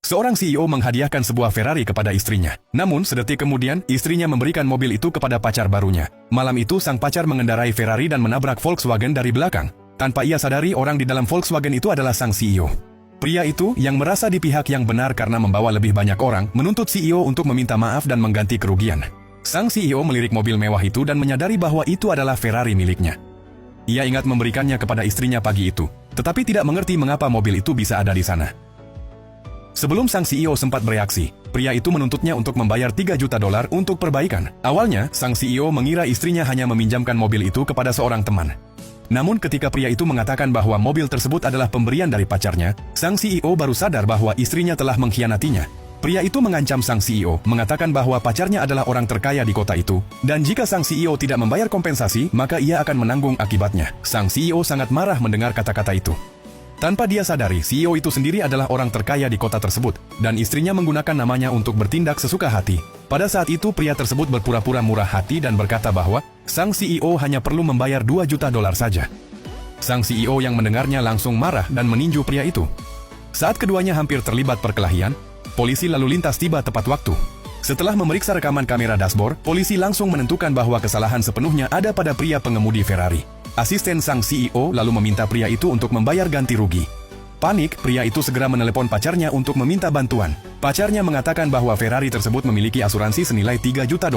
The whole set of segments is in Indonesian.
Seorang CEO menghadiahkan sebuah Ferrari kepada istrinya. Namun, sedetik kemudian, istrinya memberikan mobil itu kepada pacar barunya. Malam itu, sang pacar mengendarai Ferrari dan menabrak Volkswagen dari belakang. Tanpa ia sadari, orang di dalam Volkswagen itu adalah sang CEO. Pria itu, yang merasa di pihak yang benar karena membawa lebih banyak orang, menuntut CEO untuk meminta maaf dan mengganti kerugian. Sang CEO melirik mobil mewah itu dan menyadari bahwa itu adalah Ferrari miliknya. Ia ingat memberikannya kepada istrinya pagi itu, tetapi tidak mengerti mengapa mobil itu bisa ada di sana. Sebelum sang CEO sempat bereaksi, pria itu menuntutnya untuk membayar $3 juta untuk perbaikan. Awalnya, sang CEO mengira istrinya hanya meminjamkan mobil itu kepada seorang teman. Namun ketika pria itu mengatakan bahwa mobil tersebut adalah pemberian dari pacarnya, sang CEO baru sadar bahwa istrinya telah mengkhianatinya. Pria itu mengancam sang CEO, mengatakan bahwa pacarnya adalah orang terkaya di kota itu, dan jika sang CEO tidak membayar kompensasi, maka ia akan menanggung akibatnya. Sang CEO sangat marah mendengar kata-kata itu. Tanpa dia sadari, CEO itu sendiri adalah orang terkaya di kota tersebut, dan istrinya menggunakan namanya untuk bertindak sesuka hati. Pada saat itu, pria tersebut berpura-pura murah hati dan berkata bahwa sang CEO hanya perlu membayar $2 juta saja. Sang CEO yang mendengarnya langsung marah dan meninju pria itu. Saat keduanya hampir terlibat perkelahian, polisi lalu lintas tiba tepat waktu. Setelah memeriksa rekaman kamera dashboard, polisi langsung menentukan bahwa kesalahan sepenuhnya ada pada pria pengemudi Ferrari. Asisten sang CEO lalu meminta pria itu untuk membayar ganti rugi. Panik, pria itu segera menelepon pacarnya untuk meminta bantuan. Pacarnya mengatakan bahwa Ferrari tersebut memiliki asuransi senilai $3 juta.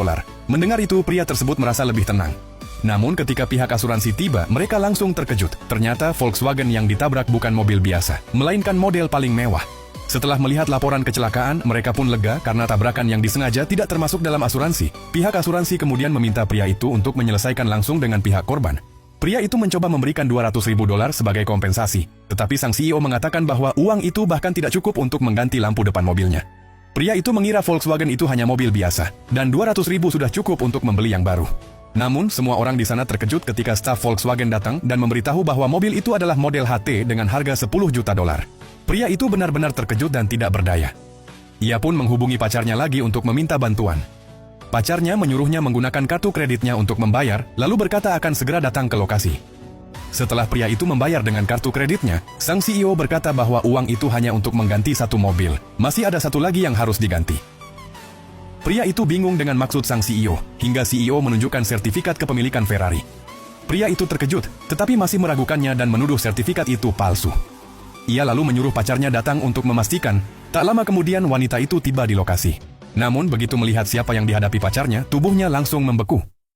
Mendengar itu, pria tersebut merasa lebih tenang. Namun ketika pihak asuransi tiba, mereka langsung terkejut. Ternyata Volkswagen yang ditabrak bukan mobil biasa, melainkan model paling mewah. Setelah melihat laporan kecelakaan, mereka pun lega karena tabrakan yang disengaja tidak termasuk dalam asuransi. Pihak asuransi kemudian meminta pria itu untuk menyelesaikan langsung dengan pihak korban. Pria itu mencoba memberikan $200.000 sebagai kompensasi, tetapi sang CEO mengatakan bahwa uang itu bahkan tidak cukup untuk mengganti lampu depan mobilnya. Pria itu mengira Volkswagen itu hanya mobil biasa, dan $200.000 sudah cukup untuk membeli yang baru. Namun, semua orang di sana terkejut ketika staf Volkswagen datang dan memberitahu bahwa mobil itu adalah model HT dengan harga $10 juta. Pria itu benar-benar terkejut dan tidak berdaya. Ia pun menghubungi pacarnya lagi untuk meminta bantuan. Pacarnya menyuruhnya menggunakan kartu kreditnya untuk membayar, lalu berkata akan segera datang ke lokasi. Setelah pria itu membayar dengan kartu kreditnya, sang CEO berkata bahwa uang itu hanya untuk mengganti satu mobil. Masih ada satu lagi yang harus diganti. Pria itu bingung dengan maksud sang CEO, hingga CEO menunjukkan sertifikat kepemilikan Ferrari. Pria itu terkejut, tetapi masih meragukannya dan menuduh sertifikat itu palsu. Ia lalu menyuruh pacarnya datang untuk memastikan. Tak lama kemudian wanita itu tiba di lokasi. Namun begitu melihat siapa yang dihadapi pacarnya, tubuhnya langsung membeku.